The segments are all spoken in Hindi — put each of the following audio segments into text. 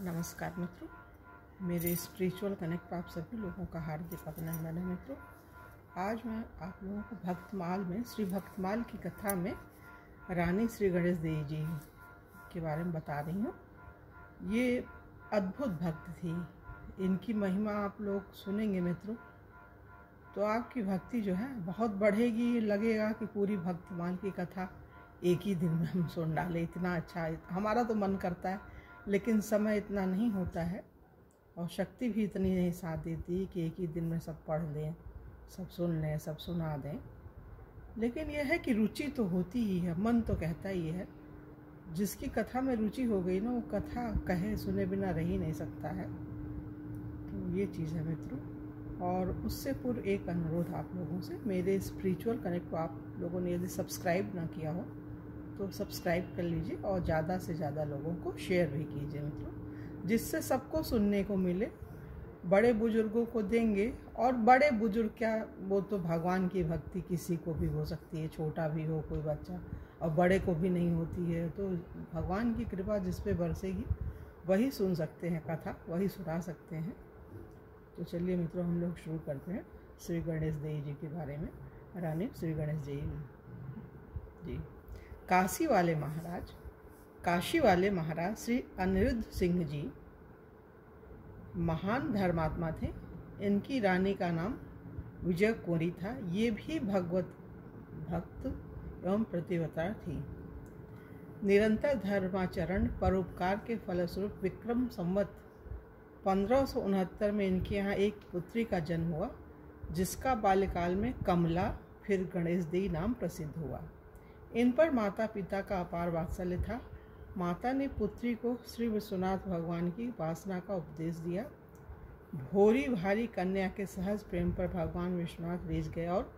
नमस्कार मित्रों, मेरे स्पिरिचुअल कनेक्ट पर आप सभी लोगों का हार्दिक अभिनंदन है। मित्रों, आज मैं आप लोगों को भक्तमाल में श्री भक्तमाल की कथा में रानी श्री गणेश देवी जी के बारे में बता रही हूँ। ये अद्भुत भक्त थी, इनकी महिमा आप लोग सुनेंगे मित्रों तो आपकी भक्ति जो है बहुत बढ़ेगी। लगेगा कि पूरी भक्तमाल की कथा एक ही दिन में हम सुन डालें, इतना अच्छा हमारा तो मन करता है, लेकिन समय इतना नहीं होता है और शक्ति भी इतनी नहीं साथ देती कि एक ही दिन में सब पढ़ लें, सब सुन लें, सब सुना दें। लेकिन यह है कि रुचि तो होती ही है, मन तो कहता ही है। जिसकी कथा में रुचि हो गई ना, वो कथा कहे सुने बिना रह ही नहीं सकता है। तो ये चीज़ है मित्रों। और उससे पूर्व एक अनुरोध आप लोगों से, मेरे स्पिरिचुअल कनेक्ट को आप लोगों ने यदि सब्सक्राइब ना किया हो तो सब्सक्राइब कर लीजिए और ज़्यादा से ज़्यादा लोगों को शेयर भी कीजिए मित्रों, जिससे सबको सुनने को मिले। बड़े बुजुर्गों को देंगे, और बड़े बुजुर्ग क्या, वो तो भगवान की भक्ति किसी को भी हो सकती है, छोटा भी हो कोई बच्चा, और बड़े को भी नहीं होती है। तो भगवान की कृपा जिस पे बरसेगी वही सुन सकते हैं कथा, वही सुना सकते हैं। तो चलिए मित्रों, हम लोग शुरू करते हैं श्री गणेश देवी जी के बारे में। रानी श्री गणेश देवी जी काशी वाले महाराज श्री अनिरुद्ध सिंह जी महान धर्मात्मा थे। इनकी रानी का नाम विजय कौरी था। ये भी भगवत भक्त एवं प्रतिव्रता थी। निरंतर धर्माचरण परोपकार के फलस्वरूप विक्रम संवत 1569 में इनके यहाँ एक पुत्री का जन्म हुआ, जिसका बाल्यकाल में कमला फिर गणेश देवी नाम प्रसिद्ध हुआ। इन पर माता पिता का अपार वात्सल्य था। माता ने पुत्री को श्री विश्वनाथ भगवान की उपासना का उपदेश दिया। भोरी भारी कन्या के सहज प्रेम पर भगवान विश्वनाथ रीझ गए और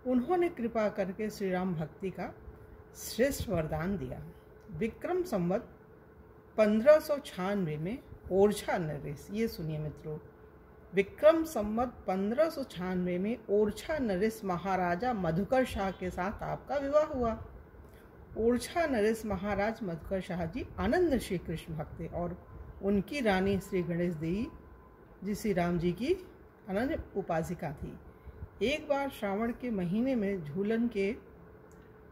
उन्होंने कृपा करके श्री राम भक्ति का श्रेष्ठ वरदान दिया। विक्रम संवत 1596 में ओरछा नरेश, ये सुनिए मित्रों, विक्रम संवत 1596 में ओरछा नरेश महाराजा मधुकर शाह के साथ आपका विवाह हुआ। ओरछा नरेश महाराज मधुकर शाह जी आनंद श्री कृष्ण भक्त थे और उनकी रानी श्री गणेश देवी जी श्री राम जी की अनन्य उपासिका थी। एक बार श्रावण के महीने में झूलन के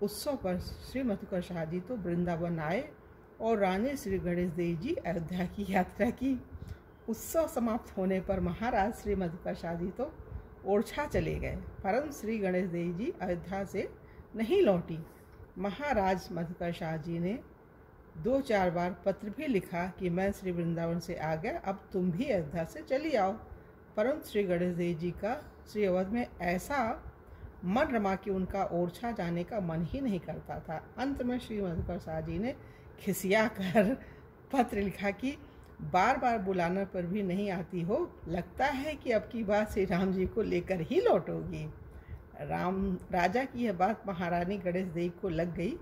उत्सव पर श्री मधुकर शाह जी तो वृंदावन आए और रानी श्री गणेश देवी जी अयोध्या की यात्रा की। उत्सव समाप्त होने पर महाराज श्री मधुकर शाह जी तो ओरछा चले गए, परंतु श्री गणेश देवी जी अयोध्या से नहीं लौटी। महाराज मधुकर शाह जी ने 2-4 बार पत्र भी लिखा कि मैं श्री वृंदावन से आ गया, अब तुम भी अयोध्या से चली आओ, परंतु श्री गणेश देवी जी का श्री अवध में ऐसा मन रमा कि उनका ओरछा जाने का मन ही नहीं करता था। अंत में श्री मधुकर शाह जी ने खिसिया कर पत्र लिखा कि बार बार बुलाने पर भी नहीं आती हो, लगता है कि अब की बात श्री राम जी को लेकर ही लौटोगी। राजा की यह बात महारानी गणेश देवी को लग गई।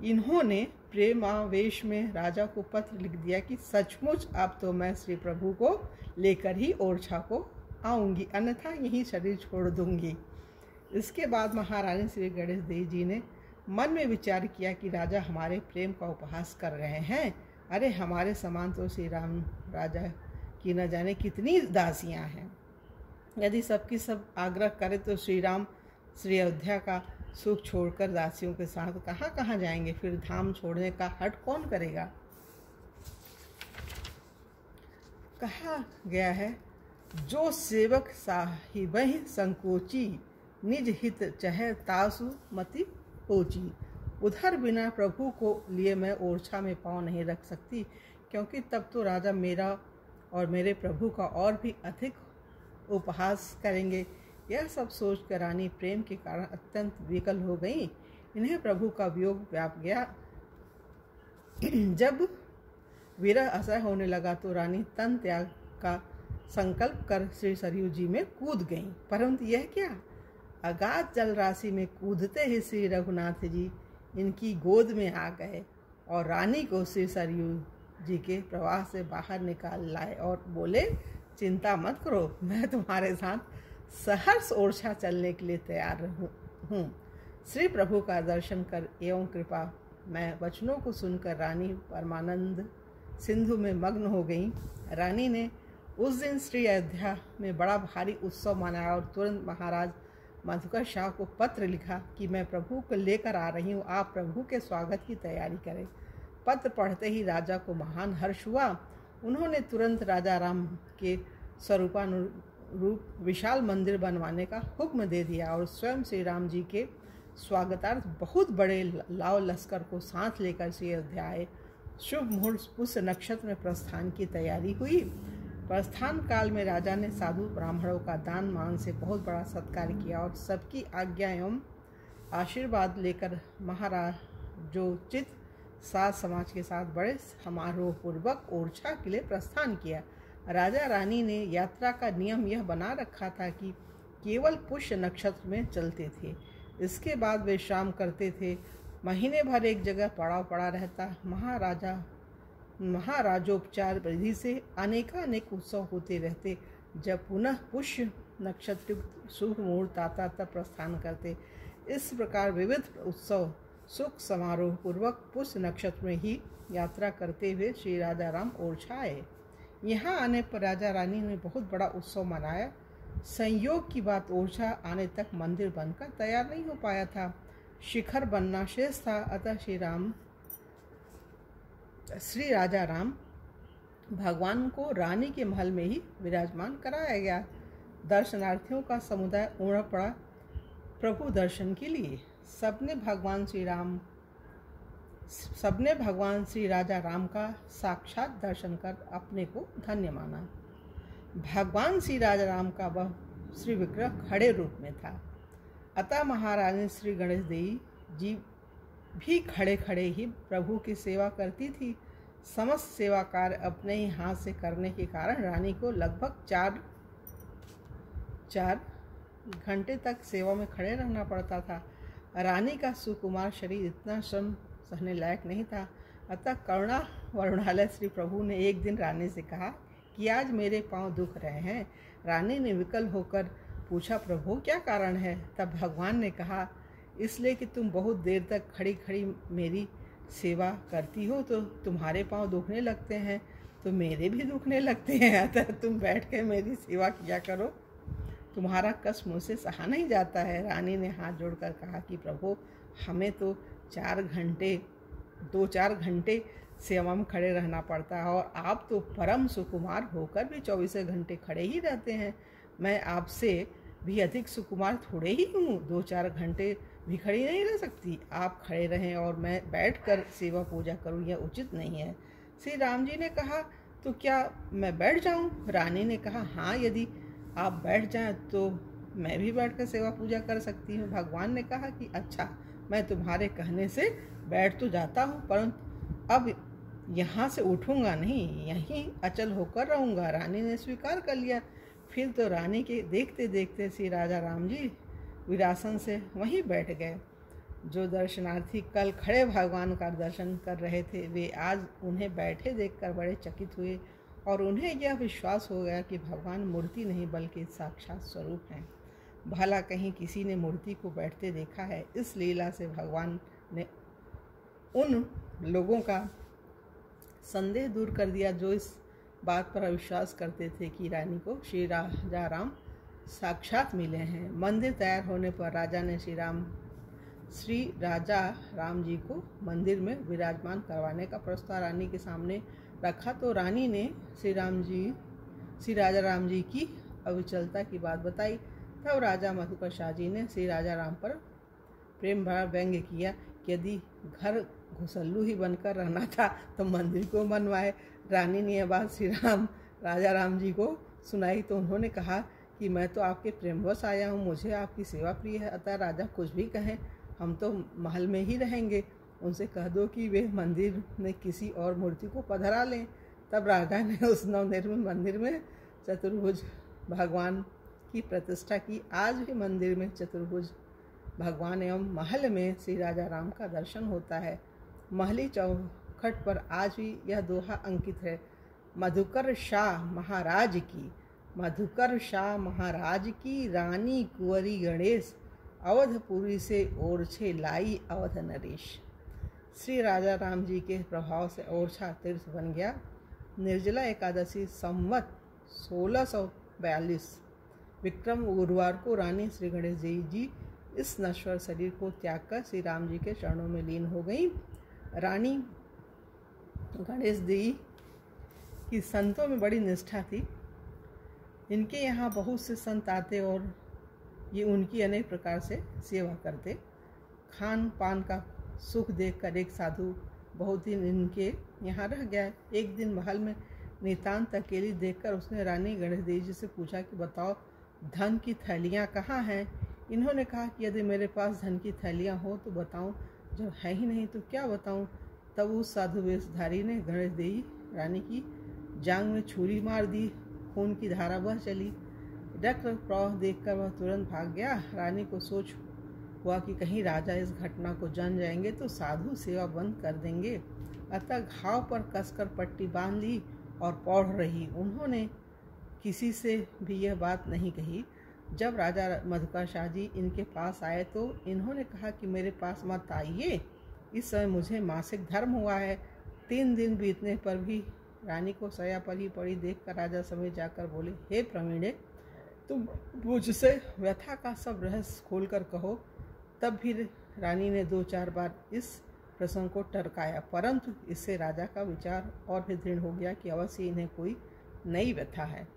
इन्होंने प्रेमावेश में राजा को पत्र लिख दिया कि सचमुच अब तो मैं श्री प्रभु को लेकर ही ओरछा को आऊँगी, अन्यथा यही शरीर छोड़ दूंगी। इसके बाद महारानी श्री गणेश देवी जी ने मन में विचार किया कि राजा हमारे प्रेम का उपहास कर रहे हैं। अरे हमारे समान तो श्री राम राजा की न जाने कितनी दासियां हैं। यदि सबकी सब आग्रह करे तो श्री राम श्री अयोध्या का सुख छोड़कर दासियों के साथ कहाँ कहाँ जाएंगे, फिर धाम छोड़ने का हट कौन करेगा। कहा गया है, जो सेवक साहिबहि संकोची, निज हित चहे तासु मति पोची। उधर बिना प्रभु को लिए मैं ओरछा में पाँव नहीं रख सकती, क्योंकि तब तो राजा मेरा और मेरे प्रभु का और भी अधिक उपहास करेंगे। यह सब सोचकर रानी प्रेम के कारण अत्यंत विकल हो गई। इन्हें प्रभु का वियोग व्याप गया। जब विरह असह्य होने लगा तो रानी तन त्याग का संकल्प कर श्री सरयू जी में कूद गई, परंतु यह क्या, अगाध जल राशि में कूदते ही श्री रघुनाथ जी इनकी गोद में आ गए और रानी को श्री सरयू जी के प्रवाह से बाहर निकाल लाए और बोले, चिंता मत करो, मैं तुम्हारे साथ सहर्ष ओरछा चलने के लिए तैयार हूँ। श्री प्रभु का दर्शन कर एवं कृपा मैं वचनों को सुनकर रानी परमानंद सिंधु में मग्न हो गईं। रानी ने उस दिन श्री अयोध्या में बड़ा भारी उत्सव मनाया और तुरंत महाराज मधुकर शाह को पत्र लिखा कि मैं प्रभु को लेकर आ रही हूँ, आप प्रभु के स्वागत की तैयारी करें। पत्र पढ़ते ही राजा को महान हर्ष हुआ। उन्होंने तुरंत राजा राम के स्वरूपानुरूप विशाल मंदिर बनवाने का हुक्म दे दिया और स्वयं श्री राम जी के स्वागतार्थ बहुत बड़े लाव लश्कर को साथ लेकर श्री अयोध्या आए। शुभ मुहूर्त पुष्य नक्षत्र में प्रस्थान की तैयारी हुई। प्रस्थान काल में राजा ने साधु ब्राह्मणों का दान मान से बहुत बड़ा सत्कार किया और सबकी आज्ञा एवं आशीर्वाद लेकर महाराजोचित साज समाज के साथ बड़े समारोह पूर्वक ओरछा के लिए प्रस्थान किया। राजा रानी ने यात्रा का नियम यह बना रखा था कि केवल पुष्य नक्षत्र में चलते थे। इसके बाद विश्राम करते थे। महीने भर एक जगह पड़ा रहता। महाराजोपचार विधि से अनेकानेक उत्सव होते रहते। जब पुनः पुष्य नक्षत्र शुभ मुहूर्त आता तब प्रस्थान करते। इस प्रकार विविध उत्सव सुख समारोह पूर्वक पुष्य नक्षत्र में ही यात्रा करते हुए श्री राजा राम ओरछा आए। यहाँ आने पर राजा रानी ने बहुत बड़ा उत्सव मनाया। संयोग की बात, ओरछा आने तक मंदिर बनकर तैयार नहीं हो पाया था। शिखर बनना शेष था। अतः श्री राजा राम भगवान को रानी के महल में ही विराजमान कराया गया। दर्शनार्थियों का समुदाय उमड़ पड़ा प्रभु दर्शन के लिए। सबने भगवान श्री राजा राम का साक्षात दर्शन कर अपने को धन्य माना। भगवान श्री राजा राम का वह श्री विग्रह खड़े रूप में था। अतः महारानी श्री गणेश देवी जी भी खड़े खड़े ही प्रभु की सेवा करती थी। समस्त सेवा कार्य अपने ही हाथ से करने के कारण रानी को लगभग चार घंटे तक सेवा में खड़े रहना पड़ता था। रानी का सुकुमार शरीर इतना श्रम सहने लायक नहीं था। अतः करुणा वरुणालय श्री प्रभु ने एक दिन रानी से कहा कि आज मेरे पांव दुख रहे हैं। रानी ने विकल होकर पूछा, प्रभु क्या कारण है? तब भगवान ने कहा, इसलिए कि तुम बहुत देर तक खड़ी खड़ी मेरी सेवा करती हो तो तुम्हारे पांव दुखने लगते हैं, तो मेरे भी दुखने लगते हैं। अतः तुम बैठ कर मेरी सेवा किया करो, तुम्हारा कष्ट मुझसे सहा नहीं जाता है। रानी ने हाथ जोड़कर कहा कि प्रभु हमें तो 2-4 घंटे सेवा में खड़े रहना पड़ता है और आप तो परम सुकुमार होकर भी 24 घंटे खड़े ही रहते हैं। मैं आपसे भी अधिक सुकुमार थोड़े ही हूँ, 2-4 घंटे भी खड़ी नहीं रह सकती। आप खड़े रहें और मैं बैठकर सेवा पूजा करूँ, यह उचित नहीं है। श्री राम जी ने कहा, तो क्या मैं बैठ जाऊँ? रानी ने कहा, हाँ, यदि आप बैठ जाएं तो मैं भी बैठकर सेवा पूजा कर सकती हूँ। भगवान ने कहा कि अच्छा, मैं तुम्हारे कहने से बैठ तो जाता हूँ, परंतु अब यहाँ से उठूँगा नहीं, यहीं अचल होकर रहूँगा। रानी ने स्वीकार कर लिया। फिर तो रानी के देखते देखते श्री राजा राम जी विरासन से वहीं बैठ गए। जो दर्शनार्थी कल खड़े भगवान का दर्शन कर रहे थे, वे आज उन्हें बैठे देखकर बड़े चकित हुए और उन्हें यह विश्वास हो गया कि भगवान मूर्ति नहीं बल्कि साक्षात स्वरूप हैं। भला कहीं किसी ने मूर्ति को बैठते देखा है? इस लीला से भगवान ने उन लोगों का संदेह दूर कर दिया जो इस बात पर अविश्वास करते थे कि रानी को श्री राजा राम साक्षात मिले हैं। मंदिर तैयार होने पर राजा ने श्री राजा राम जी को मंदिर में विराजमान करवाने का प्रस्ताव रानी के सामने रखा तो रानी ने श्री राजा राम जी की अविचलता की बात बताई। तब राजा मधुकर शाह जी ने श्री राजा राम पर प्रेम भरा व्यंग्य किया कि यदि घर घुसल्लू ही बनकर रहना था तो मंदिर को बनवाए। रानी ने यह बात श्री राजा राम जी को सुनाई तो उन्होंने कहा कि मैं तो आपके प्रेमवश आया हूँ, मुझे आपकी सेवा प्रिय है, अतः राजा कुछ भी कहें हम तो महल में ही रहेंगे। उनसे कह दो कि वे मंदिर में किसी और मूर्ति को पधरा लें। तब राजा ने उस नवनिर्मित मंदिर में चतुर्भुज भगवान की प्रतिष्ठा की। आज भी मंदिर में चतुर्भुज भगवान एवं महल में श्री राजा राम का दर्शन होता है। महली चौखट पर आज भी यह दोहा अंकित है, मधुकर शाह महाराज की रानी कुंवरी गणेश, अवधपुरी से ओरछे लाई अवध नरेश। श्री राजा राम जी के प्रभाव से ओरछा तीर्थ बन गया। निर्जला एकादशी संवत 1642 विक्रम गुरुवार को रानी श्री गणेश देवी जी इस नश्वर शरीर को त्याग कर श्री राम जी के चरणों में लीन हो गई। रानी गणेश देवी की संतों में बड़ी निष्ठा थी। इनके यहाँ बहुत से संत आते और ये उनकी अनेक प्रकार से सेवा करते। खान पान का सुख देखकर एक साधु बहुत दिन इनके यहाँ रह गया। एक दिन महल में नितांत अकेली देखकर उसने रानी गणेश देवी जी से पूछा कि बताओ धन की थैलियाँ कहाँ हैं। इन्होंने कहा कि यदि मेरे पास धन की थैलियाँ हो तो बताऊँ, जब है ही नहीं तो क्या बताऊँ। तब उस साधु वेशधारी ने गणेश देवी रानी की जांग में छुरी मार दी। खून की धारा बह चली। रक्त प्रवाह देखकर वह तुरंत भाग गया। रानी को सोच हुआ कि कहीं राजा इस घटना को जान जाएंगे तो साधु सेवा बंद कर देंगे। अतः घाव पर कसकर पट्टी बांध ली और पौढ़ रही। उन्होंने किसी से भी यह बात नहीं कही। जब राजा मधुकर शाह जी इनके पास आए तो इन्होंने कहा कि मेरे पास मत आइए, इस समय मुझे मासिक धर्म हुआ है। 3 दिन बीतने पर भी रानी को सया पर ही पड़ी देखकर राजा समीप जाकर बोले, हे प्रवीणे, तुम मुझसे व्यथा का सब रहस्य खोलकर कहो। तब भी रानी ने 2-4 बार इस प्रसंग को टरकाया, परंतु इससे राजा का विचार और भी दृढ़ हो गया कि अवश्य इन्हें कोई नई व्यथा है।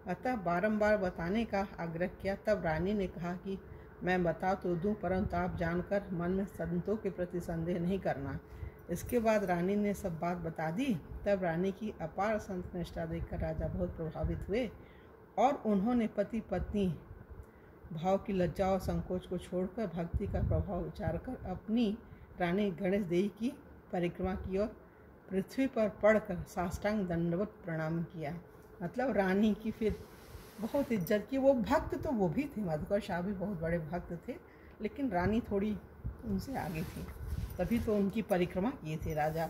अतः बारंबार बताने का आग्रह किया। तब रानी ने कहा कि मैं बता तो दूं, परंतु आप जानकर मन में संतों के प्रति संदेह नहीं करना। इसके बाद रानी ने सब बात बता दी। तब रानी की अपार संत निष्ठा देखकर राजा बहुत प्रभावित हुए और उन्होंने पति पत्नी भाव की लज्जा और संकोच को छोड़कर भक्ति का प्रभाव विचार कर अपनी रानी गणेश देवी की परिक्रमा की और पृथ्वी पर पड़कर साष्टांग दंडवत प्रणाम किया। मतलब रानी की फिर बहुत इज्जत की। वो भक्त तो वो भी थे, मधुकर शाह भी बहुत बड़े भक्त थे, लेकिन रानी थोड़ी उनसे आगे थी। तभी तो उनकी परिक्रमा किए थे राजा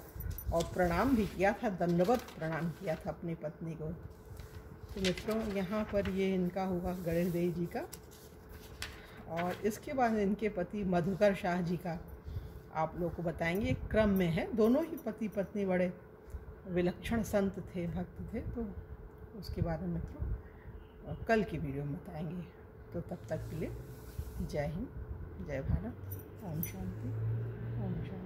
और प्रणाम भी किया था, दंडवत प्रणाम किया था अपनी पत्नी को। तो मित्रों, यहाँ पर ये इनका हुआ गणेश देवी जी का, और इसके बाद इनके पति मधुकर शाह जी का आप लोग को बताएंगे। एक क्रम में है, दोनों ही पति पत्नी बड़े विलक्षण संत थे, भक्त थे। तो उसके बारे में मित्रों कल की वीडियो में बताएंगे। तो तब तक के लिए जय हिंद, जय भारत, ओम शांति, ओम शांति।